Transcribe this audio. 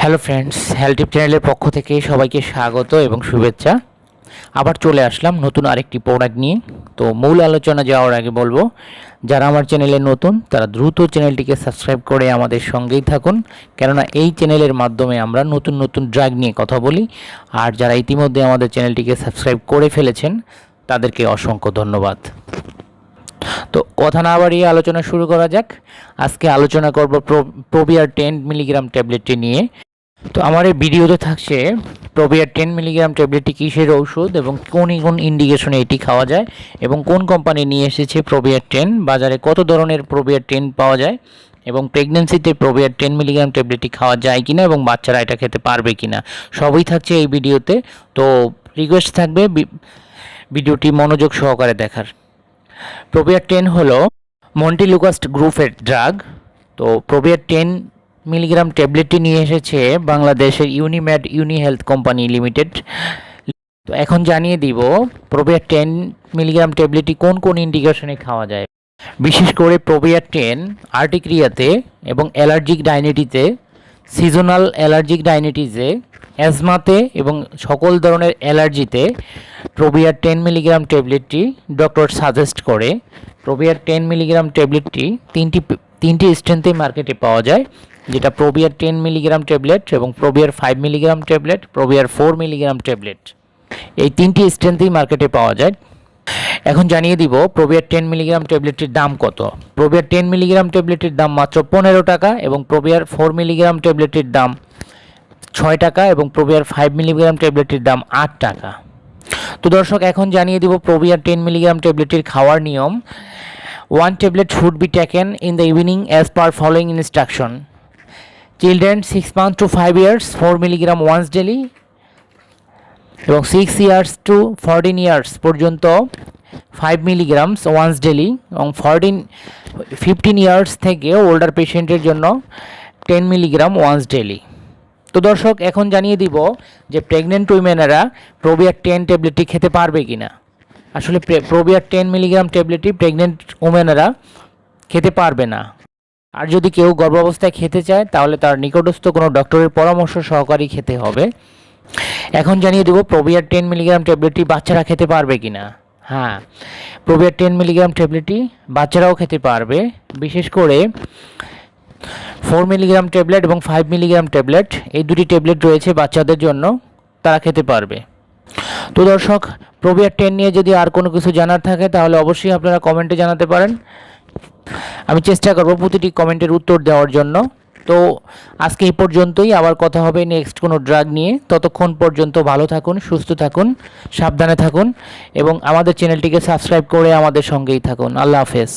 Hello friends, health চ্যানেলের পক্ষ থেকে সবাইকে স্বাগত এবং শুভেচ্ছা। আবার চলে আসলাম নতুন আরেকটি প্রোডাক্ট নিয়ে। তো মূল আলোচনা যাওয়ার আগে বলবো, যারা আমার চ্যানেলে নতুন তারা দ্রুত চ্যানেলটিকে সাবস্ক্রাইব করে আমাদের সঙ্গেই থাকুন, কেননা এই চ্যানেলের মাধ্যমে আমরা নতুন নতুন ড্রাগ নিয়ে কথা বলি। আর যারা ইতিমধ্যে আমাদের চ্যানেলটিকে সাবস্ক্রাইব করে ফেলেছেন তাদেরকে অসংখ্য ধন্যবাদ। তো কথা না বাড়িয়ে আলোচনা শুরু করা যাক। আজকে আলোচনা করব প্রোবিয়ার 10 মিলিগ্রাম ট্যাবলেটটি নিয়ে। তো আমার এই ভিডিওতে থাকছে প্রোবিয়ার 10 মিলিগ্রাম ট্যাবলেটটি কিসের ঔষধ এবং কোন কোন ইন্ডিকেশনে এটি খাওয়া যায় এবং কোন কোম্পানি নিয়ে এসেছে প্রোবিয়ার 10, বাজারে কত ধরনের প্রোবিয়ার 10 পাওয়া যায় এবং প্রেগন্যান্সিতে প্রোবিয়ার 10 মিলিগ্রাম ট্যাবলেটটি খাওয়া যায় কিনা এবং বাচ্চারা এটা খেতে পারবে কিনা, সবই থাকছে এই ভিডিওতে। তো রিকোয়েস্ট থাকবে ভিডিওটি মনোযোগ সহকারে দেখার। প্রোবিয়ার 10 হলো মন্টিলুকাস্ট গ্রুপের ড্রাগ। তো প্রোবিয়ার 10 মিলিগ্রাম ট্যাবলেটটি নিয়ে এসেছে বাংলাদেশের ইউনিমেড হেলথ কোম্পানি লিমিটেড। তো এখন জানিয়ে দিব প্রোবিয়ার 10 মিলিগ্রাম ট্যাবলেটটি কোন কোন ইন্ডিকেশনে খাওয়া যায়। বিশেষ করে প্রোবিয়ার 10 আর্টিক্রিয়াতে এবং অ্যালার্জিক ডাইনেটিতে, সিজনাল অ্যালার্জিক ডাইনেটিসে, অ্যাজমাতে এবং সকল ধরনের অ্যালার্জিতে প্রোবিয়ার 10 মিলিগ্রাম ট্যাবলেটটি ডক্টর সাজেস্ট করে। প্রোবিয়ার 10 মিলিগ্রাম ট্যাবলেটটি তিনটি স্ট্রেন্থে মার্কেটে পাওয়া যায়, যেটা প্রোবিয়ার 10 মিলিগ্রাম ট্যাবলেট এবং প্রোবিয়ার 5 মিলিগ্রাম ট্যাবলেট, প্রোবিয়ার 4 মিলিগ্রাম ট্যাবলেট, এই তিনটি স্ট্রেন্থেই মার্কেটে পাওয়া যায়। এখন জানিয়ে দিব প্রোবিয়ার 10 মিলিগ্রাম ট্যাবলেটটির দাম কত। প্রোবিয়ার 10 মিলিগ্রাম ট্যাবলেটের দাম মাত্র 15 টাকা এবং প্রোবিয়ার 4 মিলিগ্রাম ট্যাবলেটের দাম 6 টাকা এবং প্রোবিয়ার 5 মিলিগ্রাম ট্যাবলেটের দাম 8 টাকা। তো দর্শক, এখন জানিয়ে দিব প্রোবিয়ার 10 মিলিগ্রাম ট্যাবলেটের খাওয়ার নিয়ম। 1 tablet should be taken in the evening as per following instruction. Children 6 months to 5 years 4 milligram once daily এবং 6 years to 14 years পর্যন্ত 5 milligrams once daily এবং 15 years থেকে ওল্ডার পেশেন্টের জন্য 10 milligram once daily। তো দর্শক, এখন জানিয়ে দিব যে প্রেগনেন্ট উইমেনেরা প্রোবিয়ার 10 ট্যাবলেটটি খেতে পারবে কিনা। আসলে প্রোবিয়ার 10 মিলিগ্রাম ট্যাবলেটটি প্রেগনেন্ট উমেনেরা খেতে পারবে না। আর যদি কেউ গর্ভাবস্থায় খেতে চায় তাহলে তার নিকটস্থ কোনো ডক্টরের পরামর্শ সহকারে খেতে হবে। এখন জানিয়ে দেব প্রোবিয়ার 10 মিলিগ্রাম ট্যাবলেটটি বাচ্চারা খেতে পারবে কিনা। হ্যাঁ, প্রোবিয়ার 10 মিলিগ্রাম ট্যাবলেটটি বাচ্চারাও খেতে পারবে। বিশেষ করে 4 মিলিগ্রাম ট্যাবলেট এবং 5 মিলিগ্রাম ট্যাবলেট, এই দুটি ট্যাবলেট রয়েছে বাচ্চাদের জন্য, তারা খেতে পারবে। তো দর্শক, প্রোবিয়ার 10 নিয়ে যদি আর কোনো কিছু জানার থাকে তাহলে অবশ্যই আপনারা কমেন্টে জানাতে পারেন। আমি চেষ্টা করব প্রতিটি কমেন্টের উত্তর দেওয়ার জন্য। তো আজকে এই পর্যন্তই, আবার কথা হবে নেক্সট কোনো ড্রাগ নিয়ে। ততক্ষণ পর্যন্ত ভালো থাকুন, সুস্থ থাকুন, সাবধানে থাকুন এবং আমাদের চ্যানেলটিকে সাবস্ক্রাইব করে আমাদের সঙ্গেই থাকুন। আল্লাহ হাফেজ।